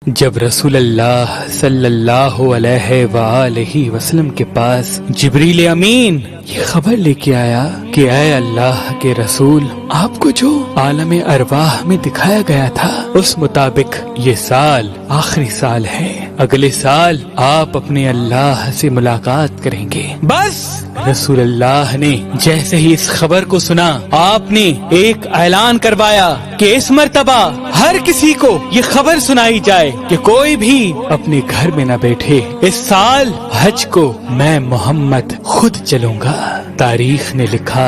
جب رسول اللہ صلی اللہ علیہ وآلہ وسلم کے پاس جبریل امین یہ خبر لے کے آیا کہ اے اللہ کے رسول، آپ کو جو عالم ارواح میں دکھایا گیا تھا اس مطابق یہ سال آخری سال ہے، اگلے سال آپ اپنے اللہ سے ملاقات کریں گے۔ بس رسول اللہ نے جیسے ہی اس خبر کو سنا، آپ نے ایک اعلان کروایا کہ اس مرتبہ ہر کسی کو یہ خبر سنائی جائے کہ کوئی بھی اپنے گھر میں نہ بیٹھے، اس سال حج کو میں محمد خود چلوں گا۔ تاریخ نے لکھا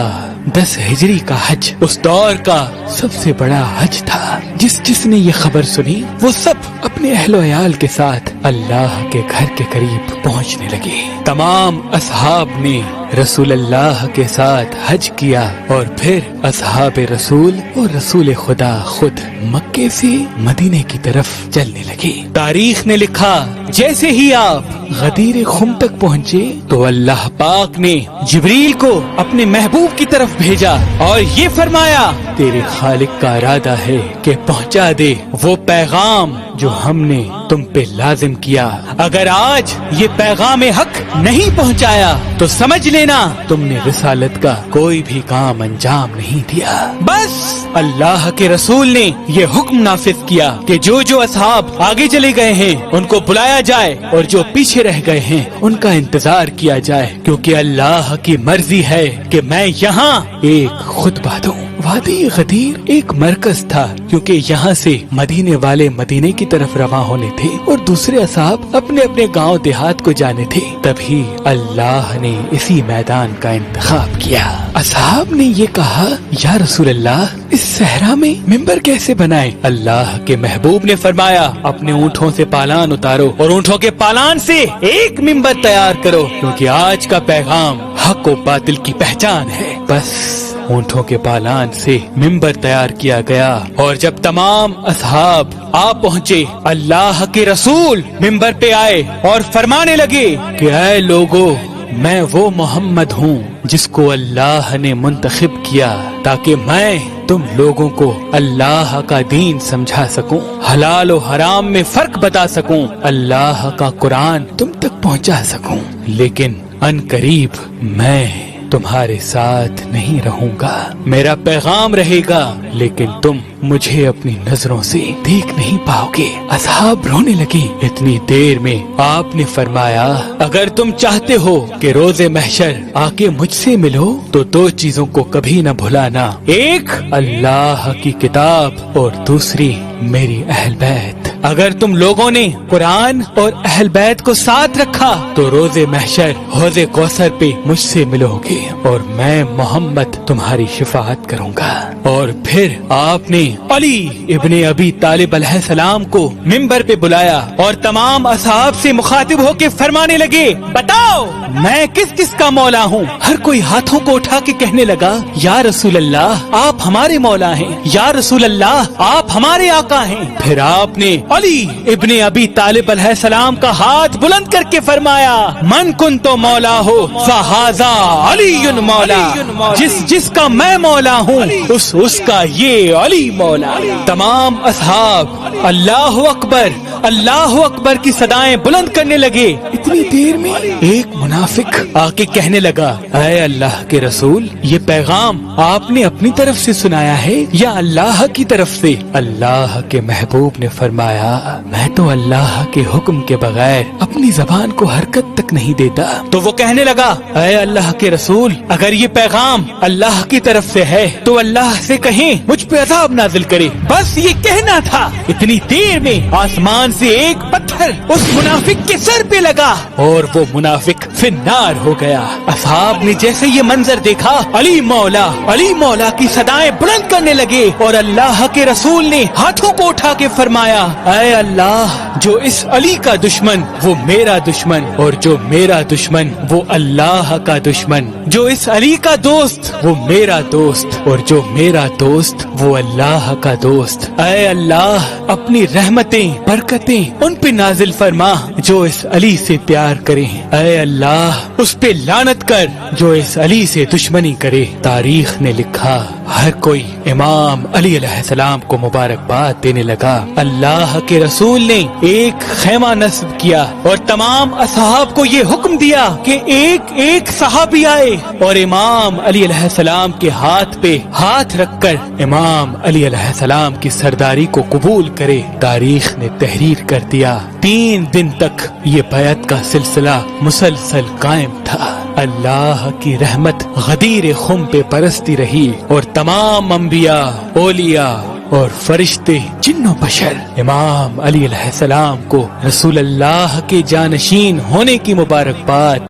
10 ہجری کا حج اس دور کا سب سے بڑا حج تھا۔ جس نے یہ خبر سنی وہ سب اپنے اہل و عیال کے ساتھ اللہ کے گھر کے قریب پہنچنے لگے۔ تمام اصحاب نے رسول اللہ کے ساتھ حج کیا اور پھر اصحاب رسول اور رسول خدا خود مکے سے مدینے کی طرف چلنے لگے۔ تاریخ نے لکھا جیسے ہی آپ غدیر خم تک پہنچے تو اللہ پاک نے جبریل کو اپنے محبوب کی طرف بھیجا اور یہ فرمایا تیرے خالق کا ارادہ ہے کہ پہنچا دے وہ پیغام جو ہم نے تم پہ لازم کیا۔ اگر آج یہ پیغام حق نہیں پہنچایا تو سمجھ لینا تم نے رسالت کا کوئی بھی کام انجام نہیں دیا۔ بس اللہ کے رسول نے یہ حکم نافذ کیا کہ جو اصحاب آگے چلے گئے ہیں ان کو بلایا جائے اور جو پیچھے رہ گئے ہیں ان کا انتظار کیا جائے، کیونکہ اللہ کی مرضی ہے کہ میں یہاں ایک خطبہ دوں۔ وادی غدیر ایک مرکز تھا، کیونکہ یہاں سے مدینے والے مدینے کی طرف رواں ہونے تھے اور دوسرے اصحاب اپنے اپنے گاؤں دیہات کو جانے تھے۔ تبھی اللہ نے اسی میدان کا انتخاب کیا۔ اصحاب نے یہ کہا یا رسول اللہ اس صحرا میں ممبر کیسے بنائے؟ اللہ کے محبوب نے فرمایا اپنے اونٹوں سے پالان اتارو اور اونٹوں کے پالان سے ایک ممبر تیار کرو، کیونکہ آج کا پیغام حق و باطل کی پہچان ہے۔ بس اونٹوں کے پالان سے ممبر تیار کیا گیا اور جب تمام اصحاب آ پہنچے، اللہ کے رسول ممبر پہ آئے اور فرمانے لگے کہ اے لوگو، میں وہ محمد ہوں جس کو اللہ نے منتخب کیا تاکہ میں تم لوگوں کو اللہ کا دین سمجھا سکوں، حلال و حرام میں فرق بتا سکوں، اللہ کا قرآن تم تک پہنچا سکوں۔ لیکن ان قریب میں تمہارے ساتھ نہیں رہوں گا، میرا پیغام رہے گا لیکن تم مجھے اپنی نظروں سے دیکھ نہیں پاؤ گے۔ اصحاب رونے لگے۔ اتنی دیر میں آپ نے فرمایا اگر تم چاہتے ہو کہ روز محشر آ کے مجھ سے ملو تو 2 چیزوں کو کبھی نہ بھلانا، ایک اللہ کی کتاب اور دوسری میری اہل بیت۔ اگر تم لوگوں نے قرآن اور اہل بیت کو ساتھ رکھا تو روز محشر حوض کوثر پہ مجھ سے ملو گے اور میں محمد تمہاری شفاعت کروں گا۔ اور پھر آپ نے علی ابن ابی طالب علیہ السلام کو ممبر پہ بلایا اور تمام اصحاب سے مخاطب ہو کے فرمانے لگے بتاؤ میں کس کس کا مولا ہوں؟ ہر کوئی ہاتھوں کو اٹھا کے کہنے لگا یا رسول اللہ آپ ہمارے مولا ہیں، یا رسول اللہ آپ ہمارے آقا ہیں۔ پھر آپ نے علی ابن ابی طالب علیہ السلام کا ہاتھ بلند کر کے فرمایا من کن تو مولا ہو فہذا علی مولا، جس کا میں مولا ہوں اس کا یہ علی مولا۔ تمام اصحاب اللہ اکبر کی صدائیں بلند کرنے لگے۔ اتنی دیر میں ایک منافق آ کے کہنے لگا اے اللہ کے رسول یہ پیغام آپ نے اپنی طرف سے سنایا ہے یا اللہ کی طرف سے؟ اللہ کے محبوب نے فرمایا میں تو اللہ کے حکم کے بغیر اپنی زبان کو حرکت تک نہیں دیتا۔ تو وہ کہنے لگا اے اللہ کے رسول اگر یہ پیغام اللہ کی طرف سے ہے تو اللہ سے کہیں مجھ پہ عذاب نازل کرے، بس یہ کہنا تھا۔ اتنی دیر میں آسمان سے ایک پتھر اس منافق کے سر پہ لگا اور وہ منافق فی النار ہو گیا۔ اصحاب نے جیسے یہ منظر دیکھا علی مولا کی صدائیں بلند کرنے لگے اور اللہ کے رسول نے ہاتھوں کو اٹھا کے فرمایا اے اللہ جو اس علی کا دشمن وہ میرا دشمن اور جو میرا دشمن وہ اللہ کا دشمن، جو اس علی کا دوست وہ میرا دوست اور جو میرا دوست وہ اللہ کا دوست۔ اے اللہ اپنی رحمتیں برکت برکتیں ان پہ نازل فرما جو اس علی سے پیار کرے، اے اللہ اس پہ لعنت کر جو اس علی سے دشمنی کرے۔ تاریخ نے لکھا ہر کوئی امام علی علیہ السلام کو مبارکباد دینے لگا۔ اللہ کے رسول نے ایک خیمہ نصب کیا اور تمام اصحاب کو یہ حکم دیا کہ ایک ایک صحابی آئے اور امام علی علیہ السلام کے ہاتھ پہ ہاتھ رکھ کر امام علی علیہ السلام کی سرداری کو قبول کرے۔ تاریخ نے تحریر کر دیا 3 دن تک یہ بیعت کا سلسلہ مسلسل قائم تھا۔ اللہ کی رحمت غدیر خم پہ برستی رہی اور تمام انبیاء، اولیاء اور فرشتے، جن و بشر امام علی علیہ السلام کو رسول اللہ کے جانشین ہونے کی مبارکباد